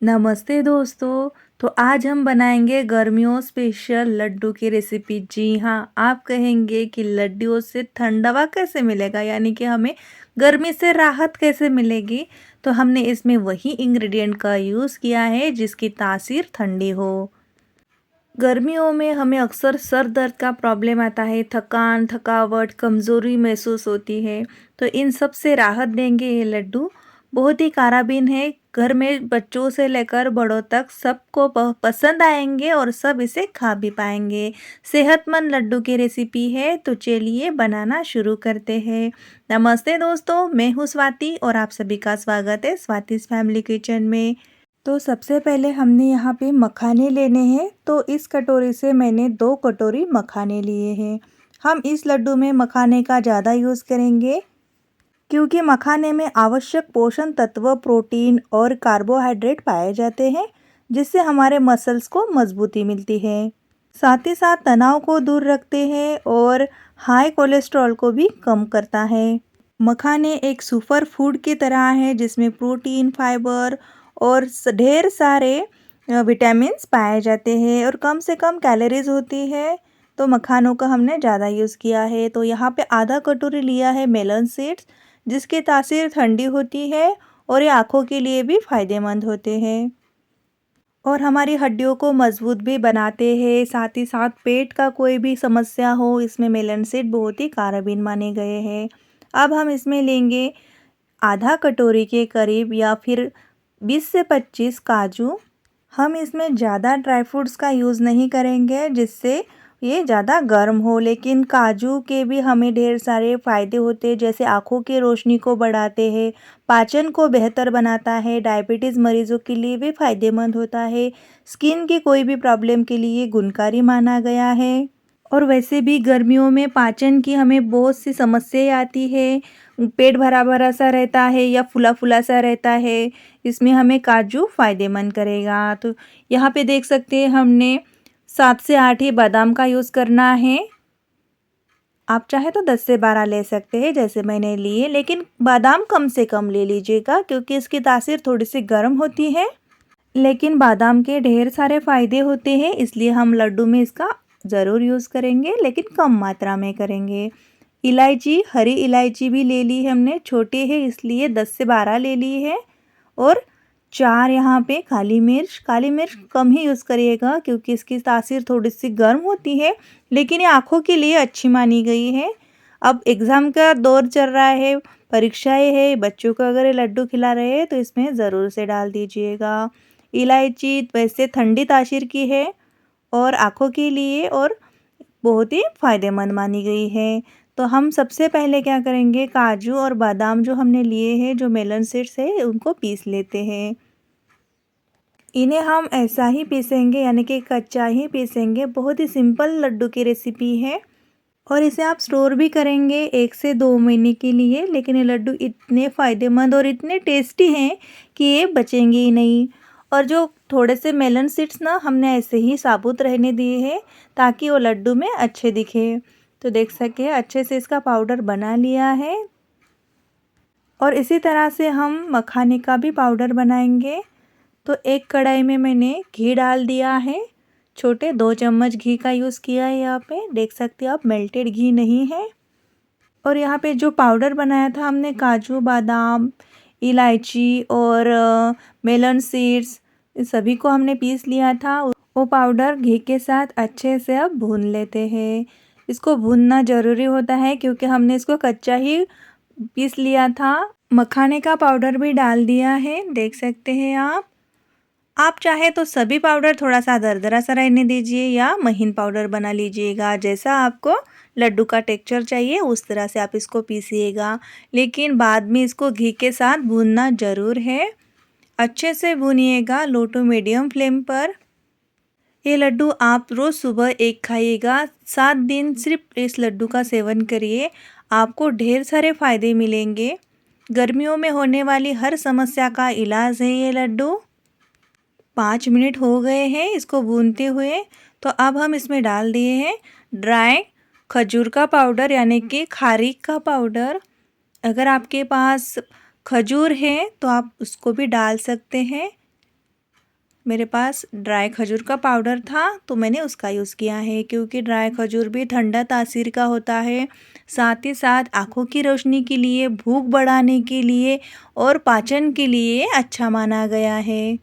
नमस्ते दोस्तों। तो आज हम बनाएंगे गर्मियों स्पेशल लड्डू की रेसिपी। जी हाँ, आप कहेंगे कि लड्डुओं से ठंडवा कैसे मिलेगा, यानी कि हमें गर्मी से राहत कैसे मिलेगी। तो हमने इसमें वही इंग्रेडिएंट का यूज़ किया है जिसकी तासीर ठंडी हो। गर्मियों में हमें अक्सर सर दर्द का प्रॉब्लम आता है, थकान, थकावट, कमज़ोरी महसूस होती है। तो इन सब से राहत देंगे ये लड्डू। बहुत ही काराबीन है, घर में बच्चों से लेकर बड़ों तक सबको पसंद आएंगे और सब इसे खा भी पाएंगे। सेहतमंद लड्डू की रेसिपी है, तो चलिए बनाना शुरू करते हैं। नमस्ते दोस्तों, मैं हूँ स्वाति और आप सभी का स्वागत है स्वातिस फैमिली किचन में। तो सबसे पहले हमने यहाँ पे मखाने लेने हैं। तो इस कटोरी से मैंने 2 कटोरी मखाने लिए हैं। हम इस लड्डू में मखाने का ज़्यादा यूज़ करेंगे क्योंकि मखाने में आवश्यक पोषण तत्व, प्रोटीन और कार्बोहाइड्रेट पाए जाते हैं, जिससे हमारे मसल्स को मजबूती मिलती है। साथ ही साथ तनाव को दूर रखते हैं और हाई कोलेस्ट्रॉल को भी कम करता है। मखाने एक सुपर फूड की तरह है जिसमें प्रोटीन, फाइबर और ढेर सारे विटामिन्स पाए जाते हैं और कम से कम कैलोरीज होती है। तो मखानों का हमने ज़्यादा यूज़ किया है। तो यहाँ पे आधा कटोरी लिया है मेलन सीड्स, जिसकी तासीर ठंडी होती है और ये आँखों के लिए भी फ़ायदेमंद होते हैं और हमारी हड्डियों को मजबूत भी बनाते हैं। साथ ही साथ पेट का कोई भी समस्या हो, इसमें मेलन सीड बहुत ही कारगर माने गए हैं। अब हम इसमें लेंगे आधा कटोरी के करीब या फिर 20 से 25 काजू। हम इसमें ज़्यादा ड्राई फ्रूट्स का यूज़ नहीं करेंगे जिससे ये ज़्यादा गर्म हो, लेकिन काजू के भी हमें ढेर सारे फ़ायदे होते हैं, जैसे आँखों की रोशनी को बढ़ाते हैं, पाचन को बेहतर बनाता है, डायबिटीज़ मरीज़ों के लिए भी फ़ायदेमंद होता है, स्किन की कोई भी प्रॉब्लम के लिए गुणकारी माना गया है। और वैसे भी गर्मियों में पाचन की हमें बहुत सी समस्याएं आती है, पेट भरा भरा सा रहता है या फूला फूला सा रहता है, इसमें हमें काजू फ़ायदेमंद करेगा। तो यहाँ पे देख सकते हैं हमने 7 से 8 ही बादाम का यूज़ करना है। आप चाहे तो 10 से 12 ले सकते हैं जैसे मैंने लिए, लेकिन बादाम कम से कम ले लीजिएगा क्योंकि इसकी तासीर थोड़ी सी गर्म होती है। लेकिन बादाम के ढेर सारे फ़ायदे होते हैं, इसलिए हम लड्डू में इसका ज़रूर यूज़ करेंगे, लेकिन कम मात्रा में करेंगे। इलायची, हरी इलायची भी ले ली हमने, छोटे हैं इसलिए 10 से 12 ले ली है। और 4 यहाँ पे काली मिर्च कम ही यूज़ करिएगा क्योंकि इसकी तासीर थोड़ी सी गर्म होती है, लेकिन ये आँखों के लिए अच्छी मानी गई है। अब एग्ज़ाम का दौर चल रहा है, परीक्षाएँ हैं, बच्चों को अगर ये लड्डू खिला रहे हैं तो इसमें ज़रूर से डाल दीजिएगा। इलायची वैसे ठंडी तासीर की है और आँखों के लिए और बहुत ही फ़ायदेमंद मानी गई है। तो हम सबसे पहले क्या करेंगे, काजू और बादाम जो हमने लिए हैं, जो मेलन सीड्स है, उनको पीस लेते हैं। इन्हें हम ऐसा ही पीसेंगे, यानी कि कच्चा ही पीसेंगे। बहुत ही सिंपल लड्डू की रेसिपी है और इसे आप स्टोर भी करेंगे 1 से 2 महीने के लिए, लेकिन ये लड्डू इतने फ़ायदेमंद और इतने टेस्टी हैं कि ये बचेंगे ही नहीं। और जो थोड़े से मेलन सीड्स ना हमने ऐसे ही साबुत रहने दिए हैं ताकि वो लड्डू में अच्छे दिखे। तो देख सके अच्छे से इसका पाउडर बना लिया है और इसी तरह से हम मखाने का भी पाउडर बनाएंगे। तो एक कढ़ाई में मैंने घी डाल दिया है, छोटे 2 चम्मच घी का यूज़ किया है। यहाँ पे देख सकते हो आप, मेल्टेड घी नहीं है। और यहाँ पे जो पाउडर बनाया था हमने, काजू, बादाम, इलायची और मेलन सीड्स, इस सभी को हमने पीस लिया था। वो पाउडर घी के साथ अच्छे से अब भून लेते हैं। इसको भूनना ज़रूरी होता है क्योंकि हमने इसको कच्चा ही पीस लिया था। मखाने का पाउडर भी डाल दिया है, देख सकते हैं आप। आप चाहे तो सभी पाउडर थोड़ा सा दरदरा सा रहने दीजिए या महीन पाउडर बना लीजिएगा, जैसा आपको लड्डू का टेक्सचर चाहिए उस तरह से आप इसको पीसिएगा। लेकिन बाद में इसको घी के साथ भूनना ज़रूर है। अच्छे से भूनिएगा लो टू मीडियम फ्लेम पर। ये लड्डू आप रोज़ सुबह एक खाइएगा, 7 दिन सिर्फ इस लड्डू का सेवन करिए, आपको ढेर सारे फ़ायदे मिलेंगे। गर्मियों में होने वाली हर समस्या का इलाज है ये लड्डू। 5 मिनट हो गए हैं इसको भूनते हुए। तो अब हम इसमें डाल दिए हैं ड्राई खजूर का पाउडर, यानी कि खारीक का पाउडर। अगर आपके पास खजूर है तो आप उसको भी डाल सकते हैं। मेरे पास ड्राई खजूर का पाउडर था तो मैंने उसका यूज़ किया है, क्योंकि ड्राई खजूर भी ठंडा तासीर का होता है। साथ ही साथ आँखों की रोशनी के लिए, भूख बढ़ाने के लिए और पाचन के लिए अच्छा माना गया है।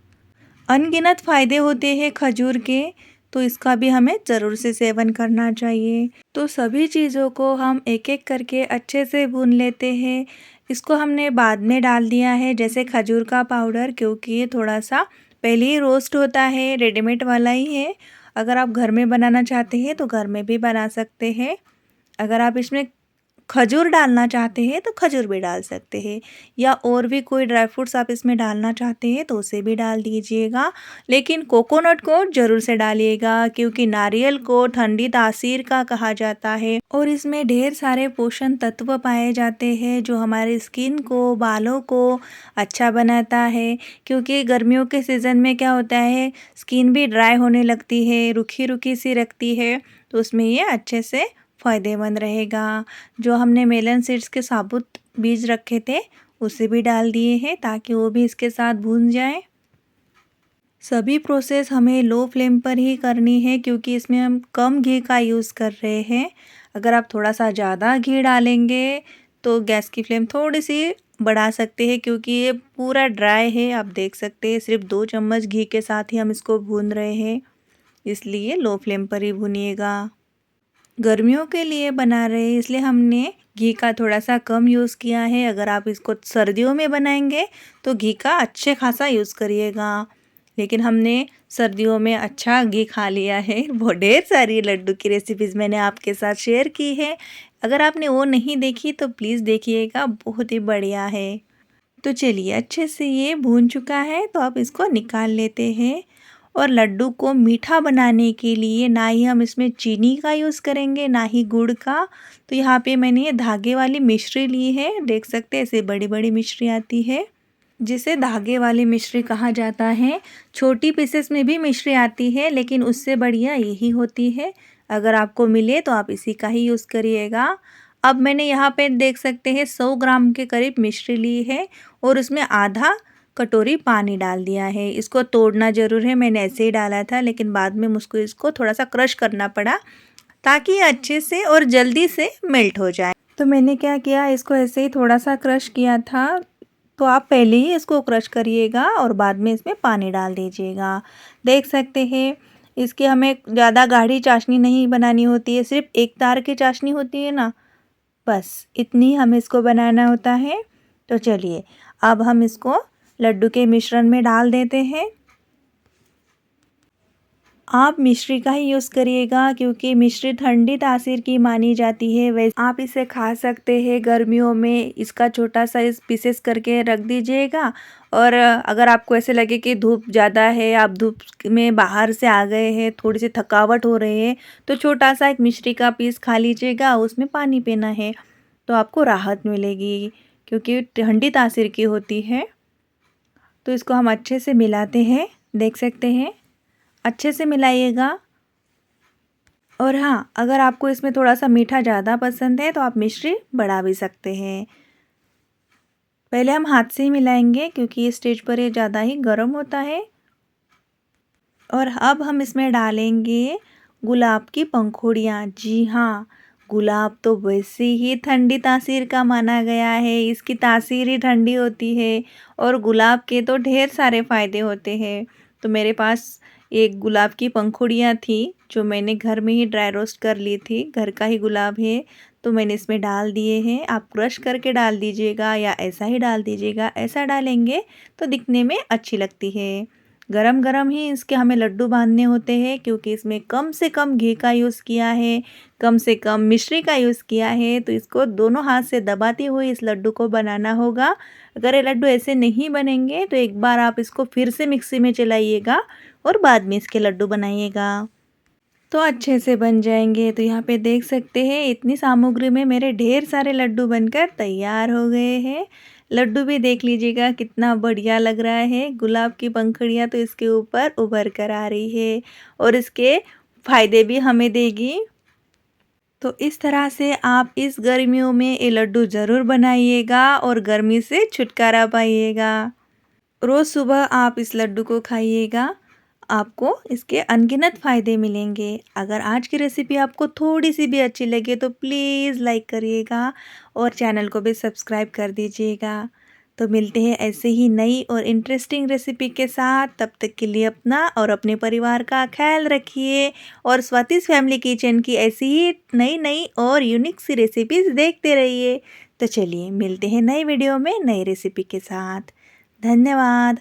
अनगिनत फ़ायदे होते हैं खजूर के, तो इसका भी हमें ज़रूर से सेवन करना चाहिए। तो सभी चीज़ों को हम एक-एक करके अच्छे से भून लेते हैं। इसको हमने बाद में डाल दिया है, जैसे खजूर का पाउडर, क्योंकि ये थोड़ा-सा पहले ही रोस्ट होता है, रेडीमेड वाला ही है। अगर आप घर में बनाना चाहते हैं तो घर में भी बना सकते हैं। अगर आप इसमें खजूर डालना चाहते हैं तो खजूर भी डाल सकते हैं, या और भी कोई ड्राई फ्रूट्स आप इसमें डालना चाहते हैं तो उसे भी डाल दीजिएगा। लेकिन कोकोनट को ज़रूर से डालिएगा, क्योंकि नारियल को ठंडी तासीर का कहा जाता है और इसमें ढेर सारे पोषण तत्व पाए जाते हैं जो हमारे स्किन को, बालों को अच्छा बनाता है। क्योंकि गर्मियों के सीज़न में क्या होता है, स्किन भी ड्राई होने लगती है, रुखी रुखी सी रखती है, तो उसमें ये अच्छे से फ़ायदेमंद रहेगा। जो हमने मेलन सीड्स के साबुत बीज रखे थे उसे भी डाल दिए हैं, ताकि वो भी इसके साथ भून जाए। सभी प्रोसेस हमें लो फ्लेम पर ही करनी है, क्योंकि इसमें हम कम घी का यूज़ कर रहे हैं। अगर आप थोड़ा सा ज़्यादा घी डालेंगे तो गैस की फ्लेम थोड़ी सी बढ़ा सकते हैं, क्योंकि ये पूरा ड्राई है। आप देख सकते हैं सिर्फ 2 चम्मच घी के साथ ही हम इसको भून रहे हैं, इसलिए लो फ्लेम पर ही भूनिएगा। गर्मियों के लिए बना रहे हैं इसलिए हमने घी का थोड़ा सा कम यूज़ किया है। अगर आप इसको सर्दियों में बनाएंगे तो घी का अच्छे खासा यूज़ करिएगा। लेकिन हमने सर्दियों में अच्छा घी खा लिया है। बहुत ढेर सारी लड्डू की रेसिपीज़ मैंने आपके साथ शेयर की है। अगर आपने वो नहीं देखी तो प्लीज़ देखिएगा, बहुत ही बढ़िया है। तो चलिए, अच्छे से ये भून चुका है तो आप इसको निकाल लेते हैं। और लड्डू को मीठा बनाने के लिए ना ही हम इसमें चीनी का यूज़ करेंगे, ना ही गुड़ का। तो यहाँ पे मैंने ये धागे वाली मिश्री ली है, देख सकते हैं ऐसे बड़ी बड़ी मिश्री आती है, जिसे धागे वाली मिश्री कहा जाता है। छोटी पीसेस में भी मिश्री आती है, लेकिन उससे बढ़िया यही होती है। अगर आपको मिले तो आप इसी का ही यूज़ करिएगा। अब मैंने यहाँ पे देख सकते हैं 100 ग्राम के करीब मिश्री ली है और उसमें आधा कटोरी पानी डाल दिया है। इसको तोड़ना ज़रूर है, मैंने ऐसे ही डाला था, लेकिन बाद में मुझको इसको थोड़ा सा क्रश करना पड़ा, ताकि अच्छे से और जल्दी से मेल्ट हो जाए। तो मैंने क्या किया, इसको ऐसे ही थोड़ा सा क्रश किया था। तो आप पहले ही इसको क्रश करिएगा और बाद में इसमें पानी डाल दीजिएगा। देख सकते हैं, इसकी हमें ज़्यादा गाढ़ी चाशनी नहीं बनानी होती है, सिर्फ एक तार की चाशनी होती है ना, बस इतनी हमें इसको बनाना होता है। तो चलिए, अब हम इसको लड्डू के मिश्रण में डाल देते हैं। आप मिश्री का ही यूज़ करिएगा, क्योंकि मिश्री ठंडी तासीर की मानी जाती है। वैसे आप इसे खा सकते हैं गर्मियों में, इसका छोटा साइज़ पीसेस करके रख दीजिएगा। और अगर आपको ऐसे लगे कि धूप ज़्यादा है, आप धूप में बाहर से आ गए हैं, थोड़ी सी थकावट हो रही है, तो छोटा सा एक मिश्री का पीस खा लीजिएगा, उसमें पानी पीना है तो आपको राहत मिलेगी, क्योंकि ठंडी तासीर की होती है। तो इसको हम अच्छे से मिलाते हैं, देख सकते हैं, अच्छे से मिलाइएगा। और हाँ, अगर आपको इसमें थोड़ा सा मीठा ज़्यादा पसंद है तो आप मिश्री बढ़ा भी सकते हैं। पहले हम हाथ से ही मिलाएंगे, क्योंकि इस स्टेज पर ये ज़्यादा ही गर्म होता है। और अब हम इसमें डालेंगे गुलाब की पंखुड़ियाँ। जी हाँ, गुलाब तो वैसे ही ठंडी तासीर का माना गया है, इसकी तासीर ही ठंडी होती है और गुलाब के तो ढेर सारे फ़ायदे होते हैं। तो मेरे पास एक गुलाब की पंखुड़ियाँ थी, जो मैंने घर में ही ड्राई रोस्ट कर ली थी, घर का ही गुलाब है, तो मैंने इसमें डाल दिए हैं। आप क्रश करके डाल दीजिएगा या ऐसा ही डाल दीजिएगा, ऐसा डालेंगे तो दिखने में अच्छी लगती है। गरम गरम ही इसके हमें लड्डू बांधने होते हैं, क्योंकि इसमें कम से कम घी का यूज़ किया है, कम से कम मिश्री का यूज़ किया है। तो इसको दोनों हाथ से दबाते हुए इस लड्डू को बनाना होगा। अगर ये लड्डू ऐसे नहीं बनेंगे तो एक बार आप इसको फिर से मिक्सी में चलाइएगा और बाद में इसके लड्डू बनाइएगा, तो अच्छे से बन जाएंगे। तो यहाँ पे देख सकते हैं, इतनी सामग्री में मेरे ढेर सारे लड्डू बनकर तैयार हो गए हैं। लड्डू भी देख लीजिएगा कितना बढ़िया लग रहा है। गुलाब की पंखुड़ियाँ तो इसके ऊपर उभर कर आ रही है और इसके फ़ायदे भी हमें देगी। तो इस तरह से आप इस गर्मियों में ये लड्डू ज़रूर बनाइएगा और गर्मी से छुटकारा पाइएगा। रोज़ सुबह आप इस लड्डू को खाइएगा आपको इसके अनगिनत फ़ायदे मिलेंगे। अगर आज की रेसिपी आपको थोड़ी-सी भी अच्छी लगे तो प्लीज़ लाइक करिएगा और चैनल को भी सब्सक्राइब कर दीजिएगा। तो मिलते हैं ऐसे ही नई और इंटरेस्टिंग रेसिपी के साथ। तब तक के लिए अपना और अपने परिवार का ख़्याल रखिए और स्वातिस फैमिली किचन की ऐसी ही नई-नई और यूनिक सी रेसिपीज़ देखते रहिए। तो चलिए मिलते हैं नए वीडियो में नई रेसिपी के साथ। धन्यवाद।